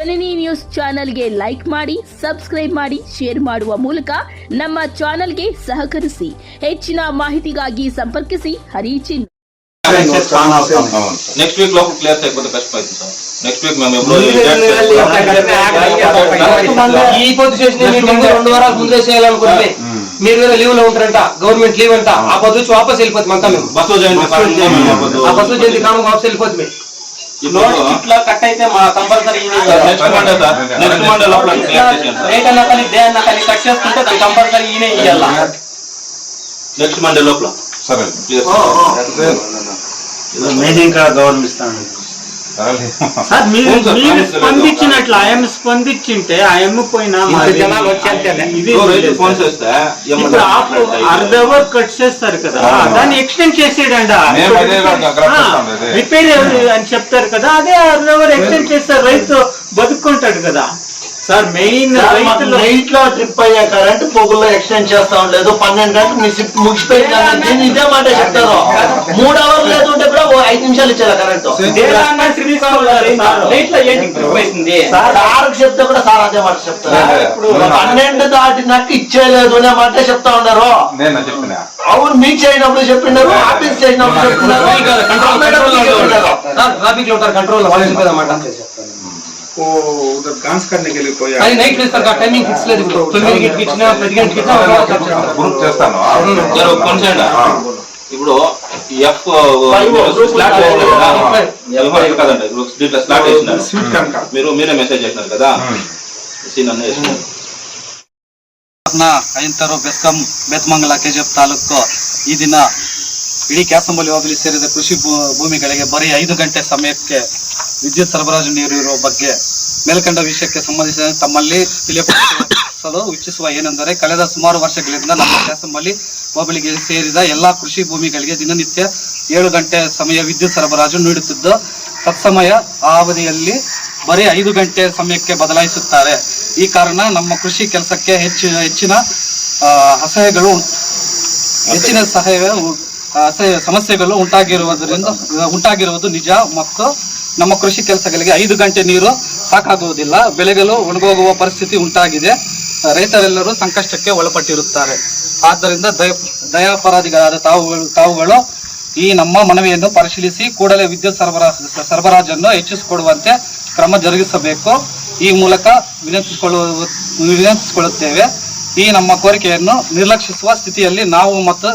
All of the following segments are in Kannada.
ಜನನಿ ನ್ಯೂಸ್ ಚಾನೆಲ್ಗೆ ಲೈಕ್ ಮಾಡಿ, ಸಬ್ಸ್ಕ್ರೈಬ್ ಮಾಡಿ, ಶೇರ್ ಮಾಡುವ ಮೂಲಕ ನಮ್ಮ ಚಾನೆಲ್ಗೆ ಸಹಕರಿಸಿ. ಹೆಚ್ಚಿನ ಮಾಹಿತಿಗಾಗಿ ಸಂಪರ್ಕಿಸಿ ಹರಿಚಿನ್. నెక్స్ట్ వీక్ లోపు క్లియర్ అయిపోతే బెస్ట్ అవుతుంది సార్. నెక్స్ట్ వీక్ మేము ఈ పొద్దు చేసిన మీటింగ్ 2 వారాల ముందే చేయాలనుకుంటే మీరు వేరే లీవ్ లో ఉంటారంట, గవర్నమెంట్ లీవ్ అంట. ఆ పొద్దు వచ్చి వాపస్ వెళ్ళిపోతాం అంతా మేము. బస్సు జయంతి కారణం వాపస్ వెళ్ళిపోతుంది. ఇట్లా కట్ అయితే మా compulsory next Monday sir. Next Monday లోపల క్లియర్ చేయండి సార్. రేట్ అన్న కానీ డే అన్న కానీ కట్ చేసుకుంటే కంపల్సరీ ఈయనే ఇయ్యాల. నెక్స్ట్ మండే లోపల సరే క్లియర్ మేజింగ్ కా గవర్నమెంట్ ఇస్తాను సార్. మీరు స్పందించినట్లు ఆయన స్పందించింటే ఆయన పోయినా జనాలు వచ్చేంతేనే ఫోన్ చేస్తే ఇప్పుడు అర్ధ అవర్ కట్ చేస్తారు కదా, దాన్ని ఎక్స్టెండ్ చేసేయండి. రిపేర్ అని చెప్తారు కదా, అదే అర్ధ అవర్ ఎక్స్టెండ్ చేస్తారు, రైతు బతుక్కుంటాడు కదా సార్. మెయిన్ నైట్ లో ట్రిప్ అయ్యే కరెంట్ పొగుల్లో ఎక్స్టెండ్ చేస్తా ఉండలేదు. 12 గంటలకు మీ షిఫ్ట్ ముగిసిపోయింది. ఇదే మాట చెప్తారు. 3 అవర్లు లేకుంటే కూడా 5 నిమిషాలు ఇచ్చారు కరెంట్. సార్కి చెప్తే కూడా సార్ అదే మాట చెప్తారు. 12 దాటినాక ఇచ్చేయలేదు అనే మాట చెప్తా ఉన్నారు. అవును, మీకు చేయనప్పుడు చెప్పినారు, ఆఫీస్ చేసినప్పుడు చెప్తున్నారు. ट्रैफिक లో ఉంటారు, కంట్రోల్ వాళ్ళు చెప్పేదన్నమాట. वो उधर डांस करने के लिए कोई అది నైట్ వేస్తారు కదా, టైమింగ్ ఫిక్స్ లేదు. 9 గంటలకు ఇచ్చినా 10 గంటలకు ఇచ్చినా గ్రూప్ చేస్తాను. కొంచెం ఇప్పుడు ఎఫ్ స్లాట్ కదండి, దీంట్లో స్లాట్ వేసినారు. మీరే మెసేజ్ చేసినారు కదా, సీన్ అన్నీ వేసినారు. ಐಂತರು ಬೆಸ್ಕಾಂ ಬೇತಮಂಗಲ ಕೆಜಿಎಫ್ ತಾಲೂಕು ಈ ದಿನ ಇಡೀ ಕ್ಯಾಸಂಬಳಿ ಹೋಬಳಿ ಸೇರಿದ ಕೃಷಿ ಭೂಮಿಗಳಿಗೆ ಬರೀ 5 ಗಂಟೆ ಸಮಯಕ್ಕೆ ವಿದ್ಯುತ್ ಸರಬರಾಜು ನೀಡಿರುವ ಬಗ್ಗೆ ಮೇಲ್ಕಂಡ ವಿಷಯಕ್ಕೆ ಸಂಬಂಧಿಸಿದಂತೆ ತಮ್ಮಲ್ಲಿ ತಿಳಿಯಪಡಿಸಲು ಇಚ್ಛಿಸುವ ಏನೆಂದರೆ, ಕಳೆದ ಸುಮಾರು ವರ್ಷಗಳಿಂದ ನಮ್ಮ ಕ್ಯಾಸಂಬಳಿ ಹೋಬಳಿಗೆ ಸೇರಿದ ಎಲ್ಲಾ ಕೃಷಿ ಭೂಮಿಗಳಿಗೆ ದಿನನಿತ್ಯ 7 ಗಂಟೆ ಸಮಯ ವಿದ್ಯುತ್ ಸರಬರಾಜು ನೀಡುತ್ತಿದ್ದು, ತತ್ಸಮಯ ಆ ಅವಧಿಯಲ್ಲಿ ಬರೀ 5 ಗಂಟೆ ಸಮಯಕ್ಕೆ ಬದಲಾಯಿಸುತ್ತಾರೆ. ಈ ಕಾರಣ ನಮ್ಮ ಕೃಷಿ ಕೆಲಸಕ್ಕೆ ಹೆಚ್ಚಿನ ಸಮಸ್ಯೆಗಳು ಉಂಟಾಗಿರುವುದು ನಿಜ. ಮತ್ತು ನಮ್ಮ ಕೃಷಿ ಕೆಲಸಗಳಿಗೆ 5 ಗಂಟೆ ನೀರು ಸಾಕಾಗುವುದಿಲ್ಲ. ಬೆಳೆಗಳು ಒಣಗೋಗುವ ಪರಿಸ್ಥಿತಿ ಉಂಟಾಗಿದೆ. ರೈತರೆಲ್ಲರೂ ಸಂಕಷ್ಟಕ್ಕೆ ಒಳಪಟ್ಟಿರುತ್ತಾರೆ. ಆದ್ದರಿಂದ ದಯಾಪರಾಧಿಗಳಾದ ತಾವುಗಳು ಈ ನಮ್ಮ ಮನವಿಯನ್ನು ಪರಿಶೀಲಿಸಿ ಕೂಡಲೇ ವಿದ್ಯುತ್ ಸರಬರಾಜನ್ನು ಹೆಚ್ಚಿಸಿಕೊಡುವಂತೆ ಕ್ರಮ ಜರುಗಿಸಬೇಕು. ಈ ಮೂಲಕ ವಿನಂತಿಸಿಕೊಳ್ಳುತ್ತೇವೆ. ಈ ನಮ್ಮ ಕೋರಿಕೆಯನ್ನು ನಿರ್ಲಕ್ಷಿಸುವ ಸ್ಥಿತಿಯಲ್ಲಿ ನಾವು ಮತ್ತು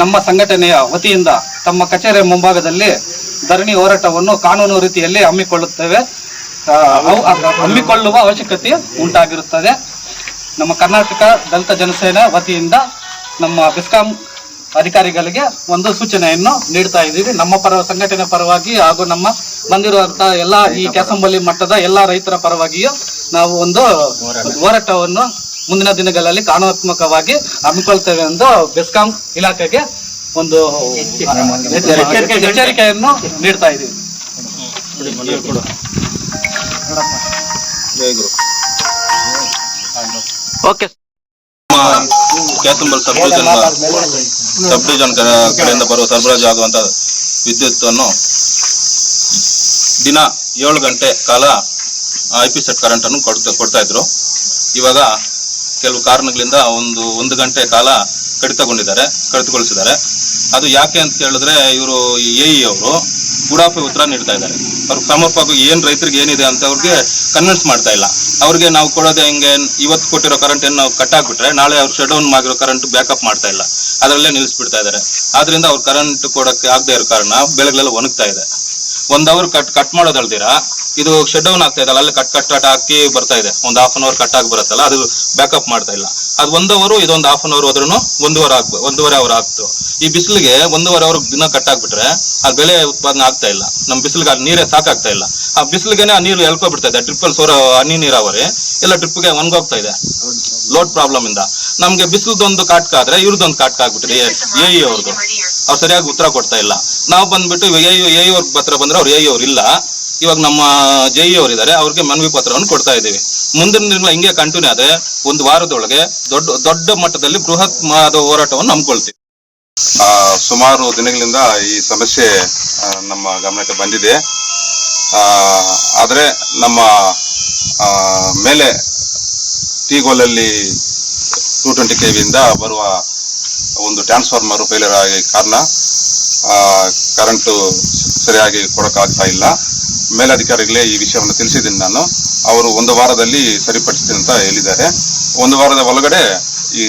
ನಮ್ಮ ಸಂಘಟನೆಯ ವತಿಯಿಂದ ತಮ್ಮ ಕಚೇರಿಯ ಮುಂಭಾಗದಲ್ಲಿ ಧರಣಿ ಹೋರಾಟವನ್ನು ಕಾನೂನು ರೀತಿಯಲ್ಲಿ ಹಮ್ಮಿಕೊಳ್ಳುವ ಅವಶ್ಯಕತೆ ಉಂಟಾಗಿರುತ್ತದೆ. ನಮ್ಮ ಕರ್ನಾಟಕ ದಲಿತ ಜನಸೇನಾ ವತಿಯಿಂದ ನಮ್ಮ ಬೆಸ್ಕಾಂ ಅಧಿಕಾರಿಗಳಿಗೆ ಒಂದು ಸೂಚನೆಯನ್ನು ನೀಡ್ತಾ ಇದ್ದೀವಿ. ನಮ್ಮ ಸಂಘಟನೆ ಪರವಾಗಿ ಹಾಗೂ ನಮ್ಮ ಬಂದಿರುವಂತಹ ಎಲ್ಲ ಈ ಕ್ಯಾಸಂಬಳಿ ಮಟ್ಟದ ಎಲ್ಲ ರೈತರ ಪರವಾಗಿಯೂ ನಾವು ಒಂದು ಹೋರಾಟವನ್ನು ಮುಂದಿನ ದಿನಗಳಲ್ಲಿ ಕಾನೂನಾತ್ಮಕವಾಗಿ ಹಮ್ಮಿಕೊಳ್ತೇವೆ ಎಂದು ಬೆಸ್ಕಾಂ ಇಲಾಖೆಗೆ ಒಂದು ಎಚ್ಚರಿಕೆಯನ್ನು ನೀಡ್ತಾ ಇದ್ದೀವಿ. ಓಕೆ. ಕ್ಯಾಸಂಬಳಿ ಸಬ್ ಡಿವಿಷನ್ ಕಡೆಯಿಂದ ಬರುವ ಸರಬರಾಜು ಆಗುವಂತಹ ವಿದ್ಯುತ್ ಅನ್ನು ದಿನ 7 ಗಂಟೆ ಕಾಲ IP ಸೆಟ್ ಕರೆಂಟ್ ಅನ್ನು ಕೊಡ್ತಾ ಇದ್ರು. ಇವಾಗ ಕೆಲವು ಕಾರಣಗಳಿಂದ ಒಂದು ಗಂಟೆ ಕಾಲ ಕಡಿತಗೊಳಿಸಿದ್ದಾರೆ. ಅದು ಯಾಕೆ ಅಂತ ಕೇಳಿದ್ರೆ, ಇವರು AE ಅವರು ಉಡಾಫೆ ಉತ್ತರ ನೀಡ್ತಾ ಇದ್ದಾರೆ. ಅವ್ರು ಸಮರ್ಪಕ ಏನ್ ರೈತರಿಗೆ ಏನಿದೆ ಅಂತ ಅವ್ರಿಗೆ ಕನ್ವಿನ್ಸ್ ಮಾಡ್ತಾ ಇಲ್ಲ. ಅವ್ರಿಗೆ ನಾವು ಕೊಡೋದೇ ಹಿಂಗೆ, ಇವತ್ತು ಕೊಟ್ಟಿರೋ ಕರೆಂಟ್ ನಾವು ಕಟ್ ಆಗ್ಬಿಟ್ರೆ ನಾಳೆ ಅವ್ರು ಶಟ್ ಡೌನ್ ಆಗಿರೋ ಕರೆಂಟ್ ಬ್ಯಾಕಪ್ ಮಾಡ್ತಾ ಇಲ್ಲ, ಅದರಲ್ಲೇ ನಿಲ್ಲಿಸ್ಬಿಡ್ತಾ ಇದ್ದಾರೆ. ಆದ್ರಿಂದ ಅವ್ರು ಕರೆಂಟ್ ಕೊಡಕ್ಕೆ ಆಗದೆ ಇರೋ ಕಾರಣ ಬೆಳೆಗಳೆಲ್ಲ ಒಣಗ್ತಾ ಇದೆ. 1 ಅವರ್ ಕಟ್ ಮಾಡೋದಲ್ದಿರಾ ಇದು ಶಟ್ ಡೌನ್ ಆಗ್ತಾ ಇದಲ್ಲ, ಅಲ್ಲಿ ಕಟ್ ಹಾಕಿ ಬರ್ತಾ ಇದೆ. ಒಂದು 1/2 ಅವರ್ ಕಟ್ ಆಗಿ ಬರುತ್ತಲ್ಲ, ಅದು ಬ್ಯಾಕಪ್ ಮಾಡ್ತಾ ಇಲ್ಲ. ಅದು 1 ಅವರ್ ಇದೊಂದು 1/2 ಅವರ್ ಹೋದ್ರೂ 1.5 ಅವರ್ ಆಗ್ತು. ಈ ಬಿಸಿಲಿಗೆ 1.5 ಅವರ್ ದಿನ ಕಟ್ ಆಗ್ಬಿಟ್ರೆ ಅದು ಬೆಳೆ ಉತ್ಪಾದನೆ ಆಗ್ತಾ ಇಲ್ಲ. ನಮ್ಮ ಬಿಸಿಲಿಗೆ ಅಲ್ಲಿ ನೀರೇ ಸಾಕಾಗ್ತಾ ಇಲ್ಲ. ಆ ಬಿಸಿಲಿಗೆನೆ ಆ ನೀರು ಎಳ್ಕೊಬಿಡ್ತಾ ಇದೆ. ಟ್ರಿಪ್ಪಲ್ಲಿ ಹನಿ ನೀರಾವರಿ ಎಲ್ಲ ಟ್ರಿಪ್ಗೆ ಒಣಗೋಗ್ತಾ ಇದೆ ಲೋಡ್ ಪ್ರಾಬ್ಲಮ್ ಇಂದ. ನಮ್ಗೆ ಬಿಸಿಲದೊಂದು ಕಾಟ್ಕ ಆದ್ರೆ ಇವ್ರದೊಂದು ಕಾಟ್ಕ ಆಗ್ಬಿಟ್ಟಿದೆ AE ಅವ್ರದ್ದು. ಅವ್ರು ಸರಿಯಾಗಿ ಉತ್ತರ ಕೊಡ್ತಾ ಇಲ್ಲ. ನಾವು ಬಂದ್ಬಿಟ್ಟು AE ಅವ್ರ ಪತ್ರ ಬಂದ್ರೆ ಅವ್ರು AE ಅವ್ರು ಇಲ್ಲ. ಇವಾಗ ನಮ್ಮ JE ಅವರು ಇದ್ದಾರೆ, ಅವ್ರಿಗೆ ಮನವಿ ಪತ್ರವನ್ನು ಕೊಡ್ತಾ ಇದ್ದೀವಿ. ಮುಂದಿನ ದಿನ ಹಿಂಗೆ ಕಂಟಿನ್ಯೂ ಆದ್ರೆ 1 ವಾರದೊಳಗೆ ದೊಡ್ಡ ಮಟ್ಟದಲ್ಲಿ ಬೃಹತ್ ಹೋರಾಟವನ್ನು ಹಮ್ಮಿಕೊಳ್ತೀವಿ. ಸುಮಾರು ದಿನಗಳಿಂದ ಈ ಸಮಸ್ಯೆ ನಮ್ಮ ಗಮನಕ್ಕೆ ಬಂದಿದೆ. ಆದರೆ ನಮ್ಮ ಮೇಲೆ ಟೀಗೋಲಲ್ಲಿ 220 kV ಬರುವ ಒಂದು ಟ್ರಾನ್ಸ್ಫಾರ್ಮರ್ ಫೇಲಿಯರ್ ಆಗಿ ಕಾರಣ ಕರೆಂಟು ಸರಿಯಾಗಿ ಕೊಡೋಕ್ಕಾಗ್ತಾ ಇಲ್ಲ. ಮೇಲಧಿಕಾರಿಗಳೇ ಈ ವಿಷಯವನ್ನು ತಿಳಿಸಿದ್ದೀನಿ ನಾನು. ಅವರು 1 ವಾರದಲ್ಲಿ ಸರಿಪಡಿಸ್ತೀನಿ ಅಂತ ಹೇಳಿದ್ದಾರೆ. 1 ವಾರದ ಒಳಗಡೆ ಈ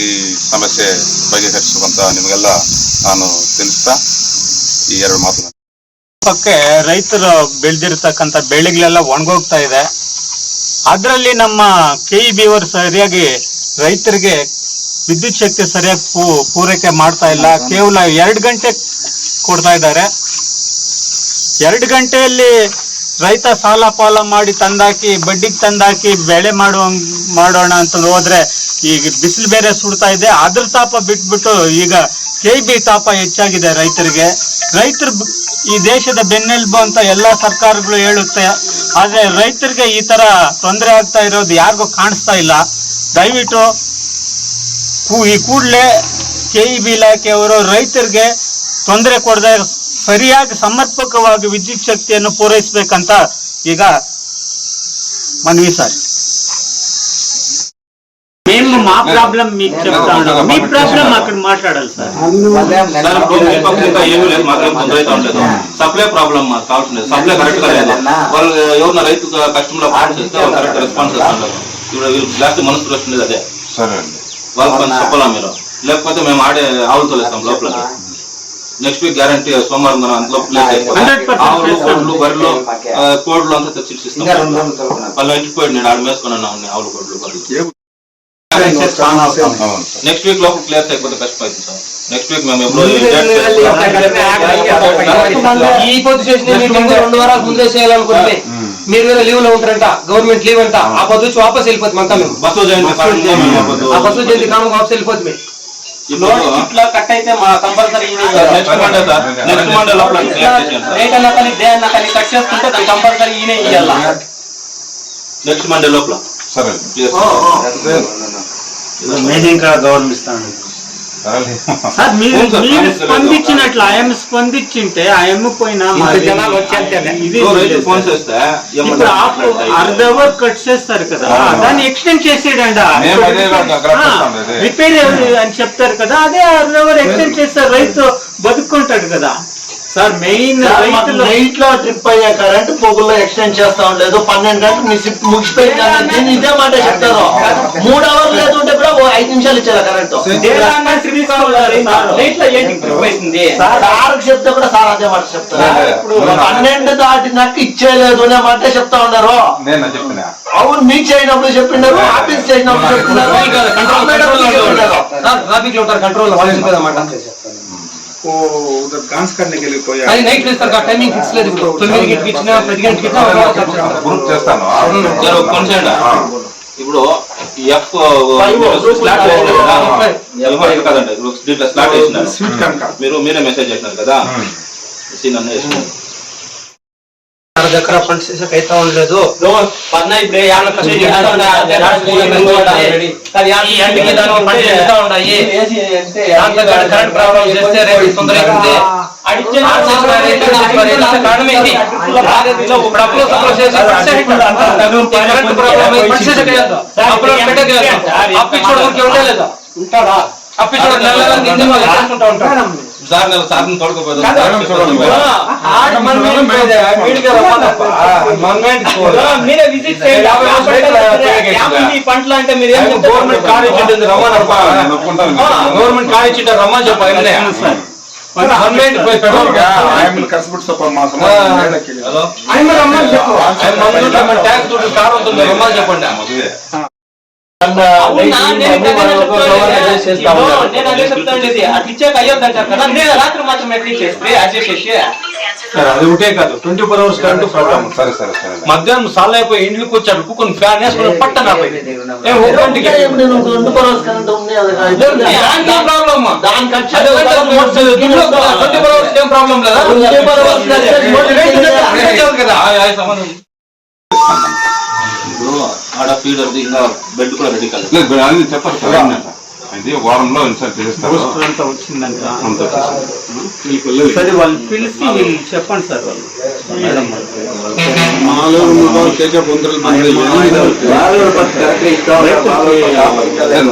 ಸಮಸ್ಯೆ ಬಗೆಹರಿಸುವಂತ ನಿಮಗೆಲ್ಲ ನಾನು ತಿಳಿಸ್ತಾ ಈ 2 ಮಾತು. ರೈತರು ಬೆಳೆದಿರ್ತಕ್ಕಂಥ ಬೆಳೆಗಳೆಲ್ಲ ಒಣಗೋಗ್ತಾ ಇದೆ. ಅದರಲ್ಲಿ ನಮ್ಮ KEB ಅವರು ಸರಿಯಾಗಿ ರೈತರಿಗೆ ವಿದ್ಯುತ್ ಶಕ್ತಿ ಸರಿಯಾಗಿ ಪೂರೈಕೆ ಮಾಡ್ತಾ ಇಲ್ಲ. ಕೇವಲ 2 ಗಂಟೆ ಕೊಡ್ತಾ ಇದ್ದಾರೆ. 2 ಗಂಟೆಯಲ್ಲಿ ರೈತ ಸಾಲ ಪಾಲ ಮಾಡಿ ತಂದಾಕಿ ಬಡ್ಡಿಗೆ ತಂದಾಕಿ ಬೆಳೆ ಮಾಡೋಣ ಅಂತ ಹೋದ್ರೆ ಈಗ ಬಿಸಿಲು ಬೇರೆ ಸುಡ್ತಾ ಇದೆ. ಅದ್ರ ತಾಪ ಬಿಟ್ಬಿಟ್ಟು ಈಗ KEB ತಾಪ ಹೆಚ್ಚಾಗಿದೆ ರೈತರಿಗೆ. ರೈತರು ಈ ದೇಶದ ಬೆನ್ನೆಲುಬು ಅಂತ ಎಲ್ಲಾ ಸರ್ಕಾರಗಳು ಹೇಳುತ್ತೆ. ಆದ್ರೆ ರೈತರಿಗೆ ಈ ತರ ತೊಂದರೆ ಆಗ್ತಾ ಇರೋದು ಯಾರಿಗೂ ಕಾಣಿಸ್ತಾ ಇಲ್ಲ. ದಯವಿಟ್ಟು ಈ ಕೂಡಲೇ KEB ಇಲಾಖೆಯವರು ರೈತರಿಗೆ ತೊಂದರೆ ಕೊಡದೆ ಸರಿಯಾಗಿ ಸಮರ್ಪಕವಾಗಿ ವಿದ್ಯುತ್ ಶಕ್ತಿಯನ್ನು ಪೂರೈಸಬೇಕಂತ ಈಗ మనవి సార్. మేము మా ప్రాబ్లం మీకు చెప్తాను, మీ ప్రాబ్లం అక్కడ మాట్లాడాలి సార్. ఏమీ లేదు, మాకేం తొందర అయితే ఉండలేదు. సప్లై ప్రాబ్లం మాకు కావాల్సింది. సప్లై కరెక్ట్ గా లేదు. వాళ్ళు ఎవరిన రైతు కస్టమర్ ఫోన్ చేస్తే వాళ్ళు కరెక్ట్ రెస్పాన్స్ ఇస్తున్నారు. ఇప్పుడు లాస్ట్ మనసు వస్తుంది అదే. సరే అండి, వాళ్ళకి కొంచెం చెప్పాలా మీరు, లేకపోతే మేము ఆడే ఆవులు తోలేస్తాం లోపల. నెక్స్ట్ వీక్ గ్యారంటీ సోమవారం అందులో ప్లేస్ అయిపోతుంది. ఆవులు గొడ్లు బర్రెలు కోడ్లు అంతా తెచ్చిస్తాం. వాళ్ళు ఇంటిపోయి నేను ఆడ మేసుకున్నాను ఆవులు గొడ్లు బర్రెలు. నెక్స్ట్ వీక్ లోపల క్లియర్స్ అయిపోతే కష్టం అవుతుంది సార్. నెక్స్ట్ వీక్ మేము ఈ పొద్దు చేసిన మీటింగ్ 2 వారాల ముందే చేయాలనుకుంటే మీరు వేరే లీవ్ లో ఉంటారంట, గవర్నమెంట్ లీవ్ అంట. ఆ పొద్దు వచ్చి వాపస్ వెళ్ళిపోతుంది అంతా. మేము బస్సు జయంతి కాలం వాపస్ వెళ్ళిపోతుంది. ఇట్లా కట్ అయితే మా compulsory next Monday sir, next Monday లోపల రేట్ అన్న కానీ డే అన్న కానీ కట్ చేసుకుంటే కంపల్సరీ ఈయనే ఇవ్వాలా. నెక్స్ట్ మండే లోపల. సరే మీటింగ్ కూడా గౌరవిస్తాను సార్. మీరు స్పందించినట్లు ఆయన స్పందించింటే ఆయన పోయినా ఇది ఫోన్ చేస్తే ఇప్పుడు అర్ధ అవర్ కట్ చేస్తారు కదా, దాన్ని ఎక్స్టెండ్ చేసేయండి. రిపేర్ అని చెప్తారు కదా, అదే అర్ధ అవర్ ఎక్స్టెండ్ చేస్తారు. రైతు బతుక్కుంటాడు కదా సార్. మెయిన్ నైట్ లో ట్రిప్ అయ్యే కరెంట్ పొగుల్లో ఎక్స్టెండ్ చేస్తా ఉండలేదు. 12 గంటలు నీ షిఫ్ట్ ముగిసిపోయింది. ఇదే మాట చెప్తారు. 3 అవర్లు లేకుంటే కూడా 5 నిమిషాలు ఇచ్చారు కరెంట్. సార్కి చెప్తే కూడా సార్ అదే మాట చెప్తారు. 12 దాటినాక ఇచ్చేయలేదు అనే మాట చెప్తా ఉన్నారు. అవును, మీకు చేయనప్పుడు చెప్పినారు, ఆఫీస్ చేసినప్పుడు చెప్తున్నారు. ట్రాఫిక్ లో ఉంటారు కంట్రోల్ వాళ్ళు చెప్పేదన్నమాట. उधर डांस करने के लिए कोई అది నైట్ లేదు సార్. టైమింగ్ ఫిక్స్ లేదు. ఇప్పుడు 9 గంటకి ఇచ్చినా 10 గంటకి ఇచ్చినా గ్రూప్ చేస్తాను. ఇప్పుడు ఎఫ్ స్లాట్ కదండి, దీంట్లో స్లాట్ వేసినారు. మీరే మెసేజ్ చేసినారు కదా, సీన్ అన్న వేసినారు. దగ్గర ఫండ్స్ అయితే ఉండలేదు. కరెంట్ ప్రాబ్లం చేస్తే రేపు తొందర అవుతుంది. సార్ సార్ని తోడుకోపోదు మీరే విజిట్ చేయండి. పంటలు అంటే మీరు గవర్నమెంట్ కార్ ఇచ్చింది గవర్నమెంట్ కార్ ఇచ్చింటారు రమ్మని చెప్పాలి. కష్టపడి సప మాసం ట్యాక్స్ దుడ్డు కార్ ఉంటుంది రమ్మని చెప్పండి. అట్లిచ్చాక అయ్యొద్దంటారు కదా, నేను రాత్రి మాత్రం ఎట్లా చేస్తే అడ్జస్ట్ చేసి అది ఒకటే కాదు, 24 hours కరెంట్ ప్రాబ్లం. మధ్యాహ్నం సాల్ అయిపోయి ఇండ్లకు వచ్చి అడుపుకొని ఫ్యాన్ వేసుకుని పట్టణ ఆడ ఫీడర్ ఇంకా బెడ్ కూడా రెడీ కాలేదు చెప్పారు. ఇది వారంలో ఇన్సల్ట్ చేస్తారు బూస్టర్ అంతా వచ్చిందంట. అంత వచ్చేసింది. సరే వాళ్ళు పిలిచి వీళ్ళు చెప్పండి సార్ వాళ్ళు మేడం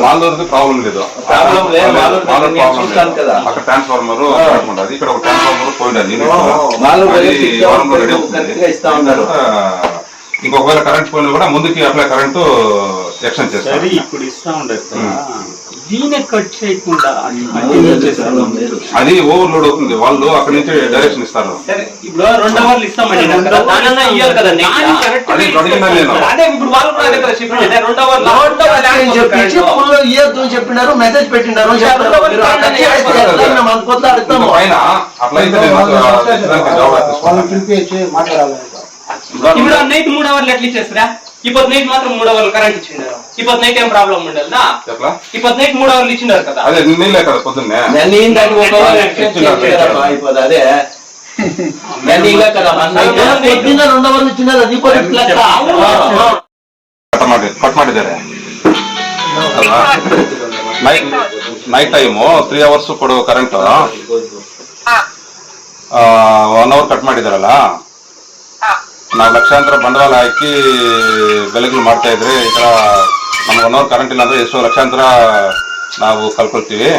వాళ్ళకి ప్రాబ్లం లేదు అక్కడ ట్రాన్స్ఫార్మర్ అది ఇక్కడ ఒక ట్రాన్స్ఫార్మర్ పోయినది వారంలో రెడీ అవుతుంది. ఇంకొకవేళ కరెంట్ పోయినా కూడా ముందుకి అప్లై కరెంటు ఎక్స్టెండ్ సరే చేస్తారు. ఇప్పుడు ఇస్తా ఉండదు దీనే కట్ చేయకుండా కంటిన్యూ చేస్తాను. అది ఓవర్లోడ్ అవుతుంది. వాళ్ళు అక్కడి నుంచి డైరెక్షన్ ఇస్తారు. సరే ఇప్పుడు 2 అవర్లు ఇస్తామండి దానన్నా ఇయ్యాలి కదండి. అది అడిగినా నేను అదే ఇప్పుడు వాళ్ళు కూడా అదే కదా చెప్పండి 2 అవర్లు చెప్పించి ఫుల్ ఇయ్యొద్దు అని చెప్పినారు, మెసేజ్ పెట్టినారు. అడుగుతాము పైన అట్లా అయితే నేను జవాబు తీసుకుంటాను. ఇప్పుడు నైట్ 3 అవర్లు ఎట్లా ఇచ్చేస్తారా? ఇప్పుడు నైట్ మాత్రం 3 అవర్లు కరెంట్ ఇచ్చిండారు. ఇప్పుడు నైట్ ఏం ప్రాబ్లం ఉండదా? ఎట్లా ఇప్పుడు నైట్ 3 అవర్లు ఇచ్చినారు కదా. అదే నీళ్ళే కదా పొద్దున్నే అయిపోతుంది. అదే పొద్దున్న 2 అవర్లు ఇచ్చినారు. ಕಟ್ ಮಾಡಿದ್ದಾರೆ ನೈಟ್ ಟೈಮು 3 ಅವರ್ಸ್ ಕೊಡುವ ಕರೆಂಟ್ 1 ಅವರ್ ಕಟ್ ಮಾಡಿದಾರಲ್ಲ, ನಾವು ಲಕ್ಷಾಂತರ ಬಂಡವಾಳ ಹಾಕಿ ಬೆಲೆಗಳು ಮಾಡ್ತಾ ಇದ್ರೆ ಈ ತರ ನಮ್ಗೆ 1 ಅವರ್ ಕರೆಂಟ್ ಇಲ್ಲ ಅಂದ್ರೆ ಎಷ್ಟೋ ಲಕ್ಷಾಂತರ ನಾವು ಕಳ್ಕೊಳ್ತೀವಿ.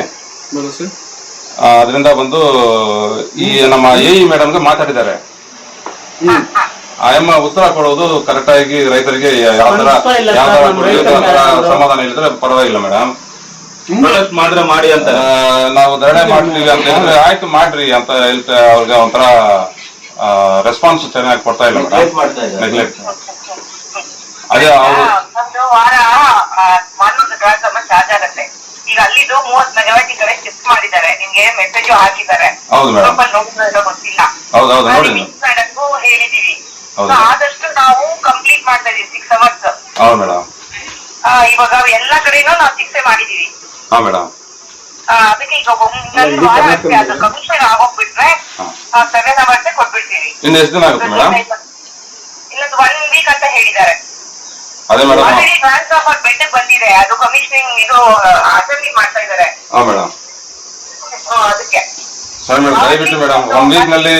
ಅದರಿಂದ ಬಂದು ಈ ನಮ್ಮ ಎಇ ಮೇಡಮ್ಗೆ ಮಾತಾಡಿದ್ದಾರೆ. ಆಯಮ್ಮ ಉತ್ತರ ಕೊಡೋದು ಕರೆಕ್ಟ್ ಆಗಿ ರೈತರಿಗೆ ಯಾವ ತರ ಸಮಾಧಾನ ಹೇಳಿದ್ರೆ ಪರವಾಗಿಲ್ಲ ಮೇಡಮ್. ಮಾಡಿದ್ರೆ ಮಾಡಿ ಅಂತ ನಾವು ಧರಣಿ ಮಾಡ್ತೀವಿ ಅಂತ ಹೇಳಿದ್ರೆ ಆಯ್ತು ಮಾಡ್ರಿ ಅಂತ ಹೇಳ್ತಾ ಅವ್ರಿಗೆ ಒಂಥರ ರೆಸ್ಪಾನ್ಸ್ ಚೆನ್ನಾಗಿ ಕೊಡ್ತಾ ಇಲ್ಲ ಮೇಡಮ್, ನೆಗ್ಲೆಕ್ಟ್. ಅದೇ ಅವರು ಒಂದು ವಾರ ಮಾನೂರು ಗ್ರಾಮ ಚಾರ್ಜ್ ಆಗುತ್ತೆ. ಈಗ ಅಲ್ಲಿದ್ದು 30 ಮೆಗಾವಾಟ್ ಈ ಕಡೆ ಶಿಫ್ಟ್ ಮಾಡಿದ್ದಾರೆ. ನಿಮ್ಗೆ ಮೆಸೇಜ್ ಹಾಕಿದ್ದಾರೆ. ಹೌದು ಮೇಡಮ್, ನೋಡಿದ್ರೆ ಗೊತ್ತಿಲ್ಲ. ಹೌದೌದು ನೋಡಿ ಮೇಡಮ್ಗೂ ಹೇಳಿದೀವಿ. ಹೌದು ಆದಷ್ಟು ನಾವು ಕಂಪ್ಲೀಟ್ ಮಾಡ್ತಾ ಇದೀವಿ 6 ಅವರ್ಸ್. ಹೌದು ಮೇಡಮ್. ಇವಾಗ ಎಲ್ಲಾ ಕಡೆನೂ ನಾವು 6 ಮಾಡಿದೀವಿ. ಹಾ ಮೇಡಮ್. ಅದಕ್ಕೆ ಈಗ ಒಂದು ವಾರ ಅಷ್ಟೇ ಅದು ಕಮಿಷನ್ ಆಗೋಗ್ಬಿಟ್ರೆ 7 ಅವರ್ಸ್ ಕೊಟ್ಬಿಡ್ತೀವಿ. ಇನ್ನು ಎಷ್ಟು ದಿನ ಆಗುತ್ತೆ ಮೇಡಮ್? ಇನ್ನೊಂದು 1 ವೀಕ್ ಅಂತ ಹೇಳಿದ್ದಾರೆ. ಅದೇ ಮೇಡಮ್, ಆಲ್ರೆಡಿ ಟ್ರಾನ್ಸ್ಫಾರ್ಮರ್ ಬೆಟ್ಟಕ್ಕೆ ಬಂದಿದೆ. ಅದು ಕಮಿಷನಿಂಗ್ ಇದು ಅಸೆಂಬ್ಲಿ ಮಾಡ್ತಾ ಇದ್ದಾರೆ. ಹಾ ಮೇಡಮ್. ಅದಕ್ಕೆ ಸರಿ ಮೇಡಮ್, ದಯವಿಟ್ಟು ಮೇಡಮ್ 1 ವೀಕ್ ನಲ್ಲಿ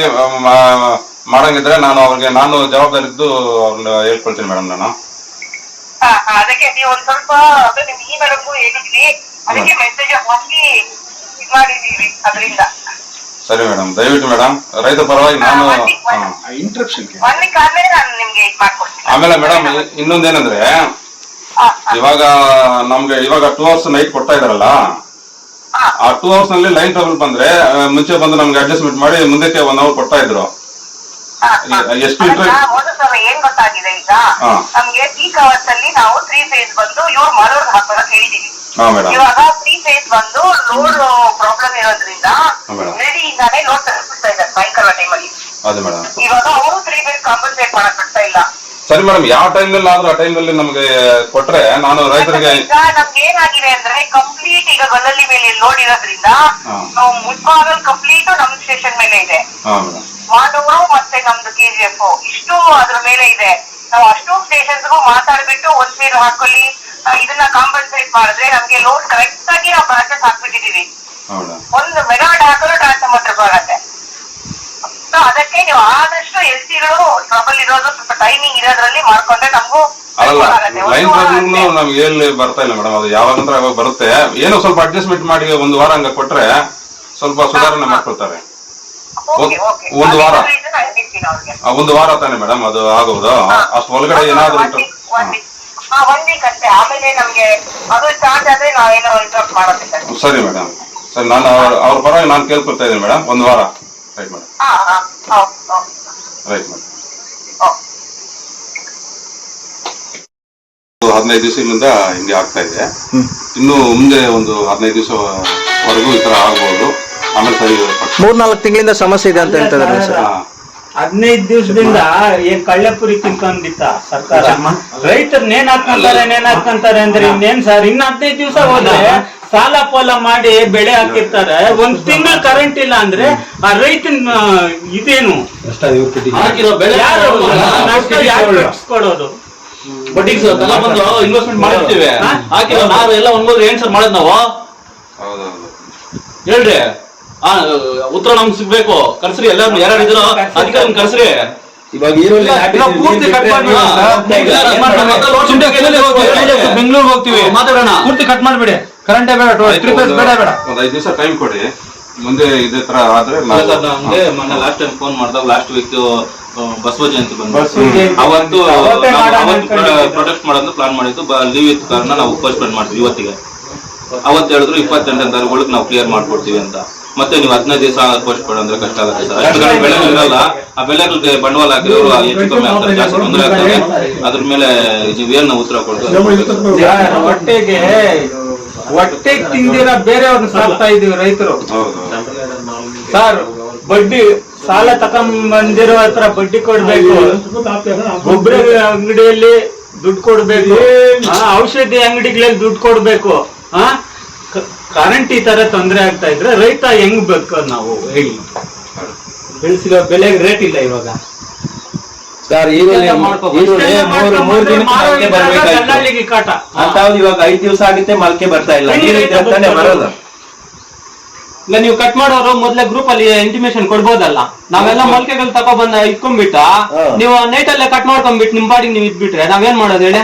ಮಾಡಂಗಿದ್ರೆ ನಾನು ಜವಾಬ್ದಾರಿ ಇದ್ದು ಅವ್ರನ್ನ ಹೇಳ್ಕೊಳ್ತೀನಿ ಮೇಡಮ್. ನಾನು ಅದಕ್ಕೆ ನೀವು ಒಂದ್ ಸ್ವಲ್ಪ ಅದು ನಿಮ್ ಈ ಮೇಡಮ್ಗೂ ಹೇಳಿದ್ವಿ. ಅದಕ್ಕೆ ಮೆಸೇಜ್ ಹಾಕಿ ಇದ್ ಮಾಡಿದೀವಿ. ಅದರಿಂದ ಸರಿ ಮೇಡಮ್, ದಯವಿಟ್ಟು ಮೇಡಮ್ ರೈತ ಪರವಾಗಿ ನಾನು ಇಂಟ್ರಪ್ಷನ್ 1 ವೀಕ್ ಆದ್ಮೇಲೆ ನಾನು ನಿಮ್ಗೆ ಇದ್ ಮಾಡ್ಕೊಡ್ತೀನಿ. ಆಮೇಲೆ ಮೇಡಮ್ ಇನ್ನೊಂದೇನಂದ್ರೆ ಇವಾಗ ನಮ್ಗೆ ಇವಾಗ 2 ಅವರ್ಸ್ ನೈಟ್ ಕೊಡ್ತಾ ಇದಾರಲ್ಲ, ಆ 2 ಅವರ್ಸ್ ನಲ್ಲಿ ಲೈನ್ ಟ್ರಬಲ್ ಬಂದ್ರೆ ಮುಂಚೆ ಬಂದು ನಮ್ಗೆ ಅಡ್ಜಸ್ಟ್ಮೆಂಟ್ ಮಾಡಿ ಮುಂದಕ್ಕೆ 1 ಅವರ್ ಕೊಡ್ತಾ ಇದ್ರು. ಎಷ್ಟು ಒಂದು ಸಲ ಏನ್ ಗೊತ್ತಾಗಿದೆ ಈಗ ನಮ್ಗೆ ಪೀಕ್ ಅವರ್ಸ್ ಅಲ್ಲಿ ನಾವು 3 ಫೇಸ್ ಬಂದು ಇವ್ರು ಮಾಡೋರ್ಗ್ ಹಾಕೋದಕ್ ಹೇಳಿದೀವಿ. ಇವಾಗ 3 ಫೇಸ್ ಬಂದು ಲೋಡ್ ಪ್ರಾಬ್ಲಮ್ ಇರೋದ್ರಿಂದ ರೆಡಿಯಿಂದಾನೇ ಲೋಡ್ ತರಿಸ್ಬಿಡ್ತಾ ಇದ್ದಾರೆ ಸಾಯಂಕಾಲ ಟೈಮಲ್ಲಿ. ಇವಾಗ ಅವರು 3 ಫೇಸ್ ಕಾಂಪನ್ಸೇಟ್ ಮಾಡಕ್ ಬಿಡ್ತಾ ಇಲ್ಲ. ಸರಿ ಮೇಡಮ್, ಯಾವ ಟೈಮ್ನಲ್ಲಿ ಆದ್ರೂ ಆ ಟೈಮ್ನಲ್ಲಿ ನಮ್ಗೆ ಕೊಟ್ರೆ ನಾನು ರೈತರಿಗೆ ಈಗ ನಮ್ಗೆ ಏನಾಗಿದೆ ಅಂದ್ರೆ ಕಂಪ್ಲೀಟ್ ಈಗ ಗಲ್ಲಲ್ಲಿ ಮೇಲೆ ಲೋಡ್ ಇರೋದ್ರಿಂದ ನಾವು ಮುಟ್ಬಾಗಲ್ ಕಂಪ್ಲೀಟ್ ನಮ್ ಸ್ಟೇಷನ್ ಮೇಲೆ ಇದೆ. ಮಾನೂರು ಮತ್ತೆ ನಮ್ದು KGF ಇಷ್ಟು ಅದ್ರ ಮೇಲೆ ಇದೆ. ನಾವು ಅಷ್ಟು ಸ್ಟೇಷನ್ಸ್ಗೂ ಮಾತಾಡ್ಬಿಟ್ಟು ಒಂದ್ ಸೇರು ಹಾಕೊಳ್ಳಿ ಇದನ್ನ ಕಾಂಪನ್ಸೇಟ್ ಮಾಡಿದ್ರೆ ನಮ್ಗೆ ಲೋಡ್ ಕರೆಕ್ಟ್ ಆಗಿ ನಾವು ಬ್ರಾಂಚಸ್ ಹಾಕ್ಬಿಟ್ಟಿದೀವಿ. 1 ಮೆಗಾವಾಟ್ ಹಾಕಲು ಟ್ರಾನ್ಸ್ಫಾರ್ಮರ್ ಬರುತ್ತೆ. ಸೊ ಅದಕ್ಕೆ ನೀವು ಆದಷ್ಟು LCಗಳು ಟ್ರಬಲ್ ಇರೋದು ಸ್ವಲ್ಪ ಟೈಮಿಂಗ್ ಇರೋದ್ರಲ್ಲಿ ಮಾಡ್ಕೊಂಡ್ರೆ ನಮಗೂ ಲೈನ್ ಪ್ರಾಬ್ಲಮ್ ನಮ್ಗೆ ಎಲ್ಲಿ ಬರ್ತಾ ಇಲ್ಲ ಮೇಡಮ್. ಅದು ಯಾವಾಗಂದ್ರೆ ಅವಾಗ ಬರುತ್ತೆ. ಏನೋ ಸ್ವಲ್ಪ ಅಡ್ಜಸ್ಟ್ಮೆಂಟ್ ಮಾಡಿ 1 ವಾರ ಹಂಗ ಕೊಟ್ರೆ ಸ್ವಲ್ಪ ಸುಧಾರಣೆ ಮಾಡ್ಕೊಳ್ತಾರೆ. 1 ವಾರ 1 ವಾರ ತಾನೆ ಮೇಡಮ್ ಅದು ಆಗೋದು. ಅಷ್ಟು ಒಳಗಡೆ ಏನಾದ್ರು 1 ವೀಕ್ ಅಷ್ಟೇ. ಆಮೇಲೆ ನಮ್ಗೆ ಅದು ಚಾರ್ಜ್ ಆದ್ರೆ ನಾವೇನೋ ಇಂಟ್ರಪ್ಟ್ ಮಾಡೋದಿಲ್ಲ. ಸರಿ ಮೇಡಮ್, ಸರಿ ನಾನು ಅವ್ರ ಪರವಾಗಿ ನಾನು ಕೇಳ್ಕೊಳ್ತಾ ಇದ್ದೀನಿ ಮೇಡಮ್. 1 ವಾರ ರೈಟ್ ಮೇಡಮ್. Right madam. 15 ದಿವಸದಿಂದ ಹಿಂಗೆ ಆಗ್ತಾ ಇದೆ. ಇನ್ನು ಮುಂದೆ ಒಂದು 15 ದಿವಸವರೆಗೂ ಈ ತರ ಆಗ್ಬಹುದು. ಆಮೇಲೆ ಸರಿ 3-4 ತಿಂಗಳಿಂದ ಸಮಸ್ಯೆ ಇದೆ ಅಂತ ಹೇಳ್ತಿದ್ದಾರೆ ಸರ್. 15 ದಿವಸದಿಂದ ಏನ್ ಕಳ್ಳೆಪುರಿ ತಿನ್ಕೊಂಡಿತ್ತ ಸರ್ಕಾರ. ರೈತರು ನೇಣ್ ಹಾಕೊಂತಾರೆ ಅಂದ್ರೆ ಇನ್ನೇನ್ ಸರ್, ಇನ್ನ 15 ದಿವಸ ಹೋದ್ರೆ ಸಾಲ ಪಾಲ ಮಾಡಿ ಬೆಳೆ ಹಾಕಿರ್ತಾರೆ. 1 ತಿಂಗಳು ಕರೆಂಟ್ ಇಲ್ಲ ಅಂದ್ರೆ ಆ ರೈತನ ಇದೇನು ಕೊಡೋದು? ಬಡ್ಡಿಗೆ ಬಂದು ಇನ್ವೆಸ್ಟ್ಮೆಂಟ್ ಮಾಡಿರ್ತೀವಿ ಹಾಕಿರೋ ನಾವು ಎಲ್ಲ 1 ಏನ್ ಸರ್ ಮಾಡೋದು ನಾವು ಹೌದೌದು. ಹೇಳ್ರಿ ಉತ್ತರ ನಮ್ಗೆ ಸಿಗ್ಬೇಕು. ಕರ್ಸ್ರಿ ಎಲ್ಲಾರು ಯಾರು ಇದ್ರೋ ಅಧಿಕಾರಿ ಕರ್ಸ್ರಿ. ಇವಾಗ ಈರುಳ್ಳಿ ಪೂರ್ತಿ ಕಟ್ ಮಾಡ್ಬಿಡಿ. ಬೆಂಗಳೂರಿಗೆ ಹೋಗ್ತೀವಿ ಮಾತಾಡೋಣ. ಪೂರ್ತಿ ಕಟ್ ಮಾಡ್ಬಿಡಿ. ಕರೆಂಟೇ ಬೇಡ, ಬೇಡ. ಒಂದ್ 5 ದಿವಸ ಟೈಮ್ ಕೊಡಿ. ಮುಂದೆ ಇದೇ ತರ ಆದ್ರೆ ನಮ್ಗೆ ಮೊನ್ನೆ ಲಾಸ್ಟ್ ಟೈಮ್ ಫೋನ್ ಮಾಡಿದಾಗ ಲಾಸ್ಟ್ ವೀಕ್ ಬಸವ ಜಯಂತಿ ಬಂದು ಅವತ್ತು ಪ್ರೊಟೆಸ್ಟ್ ಮಾಡೋದು ಪ್ಲಾನ್ ಮಾಡಿದ್ದು. ಲೀವ್ ಇತ್ತು ಕಾರಣ ನಾವು ಪೋಸ್ಟ್ಪೋನ್ ಮಾಡ್ತೀವಿ ಇವತ್ತಿಗೆ. ಅವತ್ತು ಹೇಳಿದ್ರು 28 ತಾರೀಕು ನಾವು ಕ್ಲಿಯರ್ ಮಾಡ್ಕೊಡ್ತೀವಿ ಅಂತ. ಮತ್ತೆ ನೀವು 15 ದಿವಸ ಪೋಸ್ಟ್ಪೋನ್ ಅಂದ್ರೆ ಕಷ್ಟ ಆಗುತ್ತೆ ಸರ್. ಅಷ್ಟು ಬೆಳೆ ಇರಲ್ಲ. ಆ ಬೆಳೆಗಳಿಗೆ ಬಂಡವಾಳ ಹಾಕಿರೋರು ಹೆಚ್ಚು ಕಮ್ಮಿ ಆಗ್ತಾರೆ, ಜಾಸ್ತಿ ತೊಂದರೆ ಆಗ್ತದೆ. ಅದ್ರ ಮೇಲೆ ನೀವೇನು ಉತ್ತರ ಕೊಡ್ತೀವಿ? ಹೊಟ್ಟೆಗೆ ತಿಂದಿರ ಬೇರೆಯವ್ರನ್ನ ಸಾಕ್ತಾ ಇದೀವಿ ರೈತರು. ಸರ್ ಬಡ್ಡಿ ಸಾಲ ತಕೊಂಡ್ಬಂದಿರೋ ಹತ್ರ ಬಡ್ಡಿ ಕೊಡ್ಬೇಕು, ಗೊಬ್ಬರ ಅಂಗಡಿಯಲ್ಲಿ ದುಡ್ಡು ಕೊಡ್ಬೇಕು, ಔಷಧಿ ಅಂಗಡಿಗಳಲ್ಲಿ ದುಡ್ಡು ಕೊಡ್ಬೇಕು. ಕರೆಂಟ್ ಈ ತರ ತೊಂದರೆ ಆಗ್ತಾ ಇದ್ರೆ ರೈತ ಹೆಂಗ್ ಬೇಕು ನಾವು ಹೇಳಿ? ಬೆಳೆಸಿರೋ ಬೆಲೆಗೆ ರೇಟ್ ಇಲ್ಲ ಇವಾಗ. ಸರ್ ಈರುಳ್ಳಿ 3 ದಿನಕ್ಕೆ ಬರ್ಬೇಕಾಯ್ತು ಕಾಟ ಅಂತ ಇವಾಗ 5 ದಿವಸ ಆಗುತ್ತೆ, ಮೊಳಕೆ ಬರ್ತಾ ಇಲ್ಲ. ಬರೋದು ಇಲ್ಲ, ನೀವು ಕಟ್ ಮಾಡೋರು ಮೊದ್ಲೇ ಗ್ರೂಪ್ ಅಲ್ಲಿ ಇಂಟಿಮೇಶನ್ ಕೊಡ್ಬೋದಲ್ಲ. ನಾವೆಲ್ಲ ಮೊಳಕೆಗಳು ತಗೋ ಬಂದ ಇಟ್ಕೊಂಡ್ಬಿಟ್ಟ ನೀವು ನೈಟ್ ಅಲ್ಲೇ ಕಟ್ ಮಾಡ್ಕೊಂಡ್ಬಿಟ್ಟು ನಿಮ್ ಬಾಡಿಗೆ ನೀವು ಇದ್ಬಿಟ್ರೆ ನಾವೇನ್ ಮಾಡೋದು ಹೇಳಿ?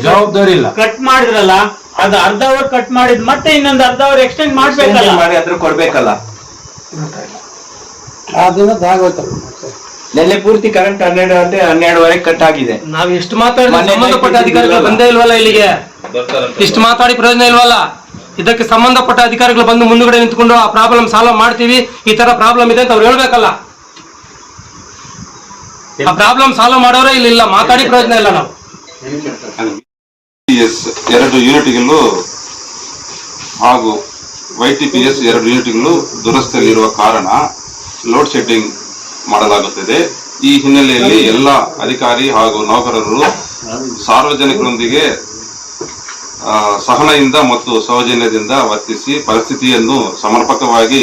ಜವಾಬ್ದಾರಿ ಇಲ್ಲ. ಕಟ್ ಮಾಡಿದ್ರಲ್ಲ, ಅದು ಅರ್ಧ ಅವರ್ ಕಟ್ ಮಾಡಿದ್ ಮತ್ತೆ ಇನ್ನೊಂದು ಅರ್ಧ ಅವರ್ ಎಕ್ಸ್ಟೆಂಡ್ ಮಾಡ್ಬೇಕಲ್ಲ, ಮಾಡಿ ಅದ್ರ ಕೊಡ್ಬೇಕಲ್ಲ. ನೆನ್ನೆ ಪೂರ್ತಿ ಕರೆಂಟ್ 12:30 ಕಟ್ ಆಗಿದೆ. ನಾವ್ ಎಷ್ಟು ಮಾತಾಡಿದ್ರೆ ಸಂಬಂಧಪಟ್ಟ ಅಧಿಕಾರಿಗಳು ಬಂದೇ ಇಲ್ವಲ್ಲ ಇಲ್ಲಿಗೆ. ಇಷ್ಟು ಮಾತಾಡಿ ಪ್ರಯೋಜನ ಇಲ್ವಲ್ಲ. ಇದಕ್ಕೆ ಸಂಬಂಧಪಟ್ಟ ಅಧಿಕಾರಿಗಳು ಬಂದು ಮುಂದುಗಡೆ ನಿಂತ್ಕೊಂಡು ಆ ಪ್ರಾಬ್ಲಮ್ ಸಾಲ್ವ್ ಮಾಡ್ತೀವಿ, ಈ ತರ ಪ್ರಾಬ್ಲಮ್ ಇದೆ ಅಂತ ಅವ್ರು ಹೇಳ್ಬೇಕಲ್ಲ. ಆ ಪ್ರಾಬ್ಲಮ್ ಸಾಲ್ವ್ ಮಾಡೋರೇ ಇಲ್ಲ, ಮಾತಾಡಿ ಪ್ರಯೋಜನ ಇಲ್ಲ. ನಾವು 2 ಯೂನಿಟ್ಗಳು ಹಾಗೂ YTPS 2 ಯೂನಿಟ್ಗಳು ದುರಸ್ತಿಯಲ್ಲಿರುವ ಕಾರಣ ಲೋಡ್ ಶೆಡ್ಡಿಂಗ್ ಮಾಡಲಾಗುತ್ತದೆ. ಈ ಹಿನ್ನೆಲೆಯಲ್ಲಿ ಎಲ್ಲ ಅಧಿಕಾರಿ ಹಾಗೂ ನೌಕರರು ಸಾರ್ವಜನಿಕರೊಂದಿಗೆ ಸಹನೆಯಿಂದ ಮತ್ತು ಸೌಜನ್ಯದಿಂದ ವರ್ತಿಸಿ ಪರಿಸ್ಥಿತಿಯನ್ನು ಸಮರ್ಪಕವಾಗಿ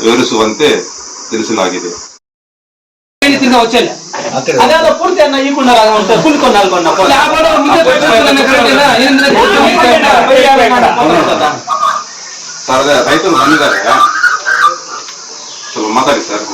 ವಿವರಿಸುವಂತೆ ತಿಳಿಸಲಾಗಿದೆ. ಪೂರ್ತಿ ಅನ್ನ ಈ ಸರ್ ರೈತರು ಬಂದಿದ್ದಾರೆ, ಸ್ವಲ್ಪ ಮಾತಾಡಿ ಸರ್.